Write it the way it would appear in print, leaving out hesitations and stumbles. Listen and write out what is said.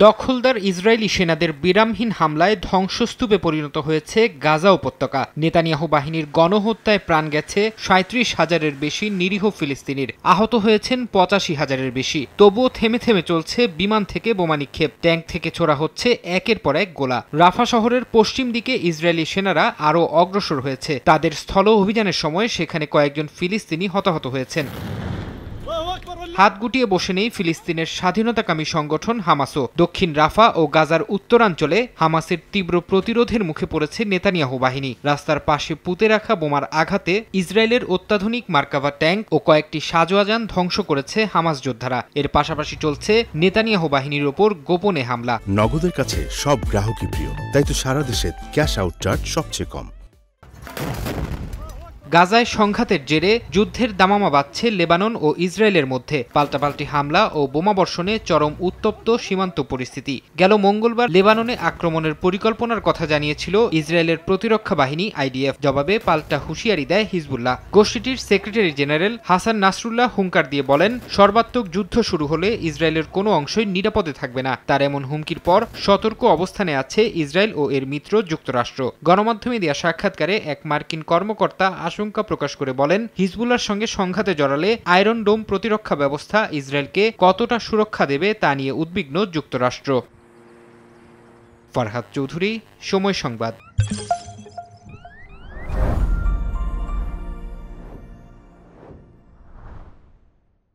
দখলদার ইসরায়েলি সেনাদের বিরামহীন হামলায় ধ্বংসস্তূপে পরিণত হয়েছে গাজা উপত্যকা। নেতানিয়াহু বাহিনীর গণহত্যায় প্রাণ গেছে ৩৭,০০০-এর বেশি নিরীহ ফিলিস্তিনির, আহত হয়েছেন ৮৫,০০০-এর বেশি। তবুও থেমে থেমে চলছে বিমান থেকে বোমা নিক্ষেপ, ট্যাঙ্ক থেকে ছোড়া হচ্ছে একের পর এক গোলা। রাফা শহরের পশ্চিম দিকে ইসরায়েলি সেনারা আরও অগ্রসর হয়েছে। তাদের স্থল অভিযানের সময় সেখানে কয়েকজন ফিলিস্তিনি হতাহত হয়েছেন। হাত গুটিয়ে বসে নেই ফিলিস্তিনের স্বাধীনতাকামী সংগঠন হামাসও। দক্ষিণ রাফা ও গাজার উত্তরাঞ্চলে হামাসের তীব্র প্রতিরোধের মুখে পড়েছে নেতানিয়াহু বাহিনী। রাস্তার পাশে পুঁতে রাখা বোমার আঘাতে ইসরায়েলের অত্যাধুনিক মার্কাভা ট্যাঙ্ক ও কয়েকটি সাজোয়া যান ধ্বংস করেছে হামাস যোদ্ধারা। এর পাশাপাশি চলছে নেতানিয়াহু বাহিনীর ওপর গোপনে হামলা। নগদের কাছে সব গ্রাহকই প্রিয়, তাই তো সারা দেশে ক্যাশ আউট চার্জ সবচেয়ে কম। গাজায় সংঘাতের জেরে যুদ্ধের দামামা বাজছে লেবানন ও ইসরায়েলের মধ্যে। পাল্টাপাল্টি হামলা ও বোমাবর্ষণে চরম উত্তপ্ত সীমান্ত পরিস্থিতি। গেল মঙ্গলবার লেবাননে আক্রমণের পরিকল্পনার কথা জানিয়েছিল ইসরায়েলের প্রতিরক্ষা বাহিনী আইডিএফ। জবাবে পাল্টা হুঁশিয়ারি দেয় হিজবুল্লাহ। গোষ্ঠীটির সেক্রেটারি জেনারেল হাসান নাসরুল্লাহ হুঙ্কার দিয়ে বলেন, সর্বাত্মক যুদ্ধ শুরু হলে ইসরায়েলের কোনো অংশই নিরাপদে থাকবে না। তার এমন হুমকির পর সতর্ক অবস্থানে আছে ইসরায়েল ও এর মিত্র যুক্তরাষ্ট্র। গণমাধ্যমে দেয়া সাক্ষাৎকারে এক মার্কিন কর্মকর্তা আশঙ্কা প্রকাশ করে বলেন, হিজবুল্লাহর সঙ্গে সংঘাতে জড়ালে আয়রন ডোম প্রতিরক্ষা ব্যবস্থা ইসরায়েলকে কতটা সুরক্ষা দেবে তা নিয়ে উদ্বিগ্ন যুক্তরাষ্ট্র। ফরহাদ চৌধুরী, সময় সংবাদ।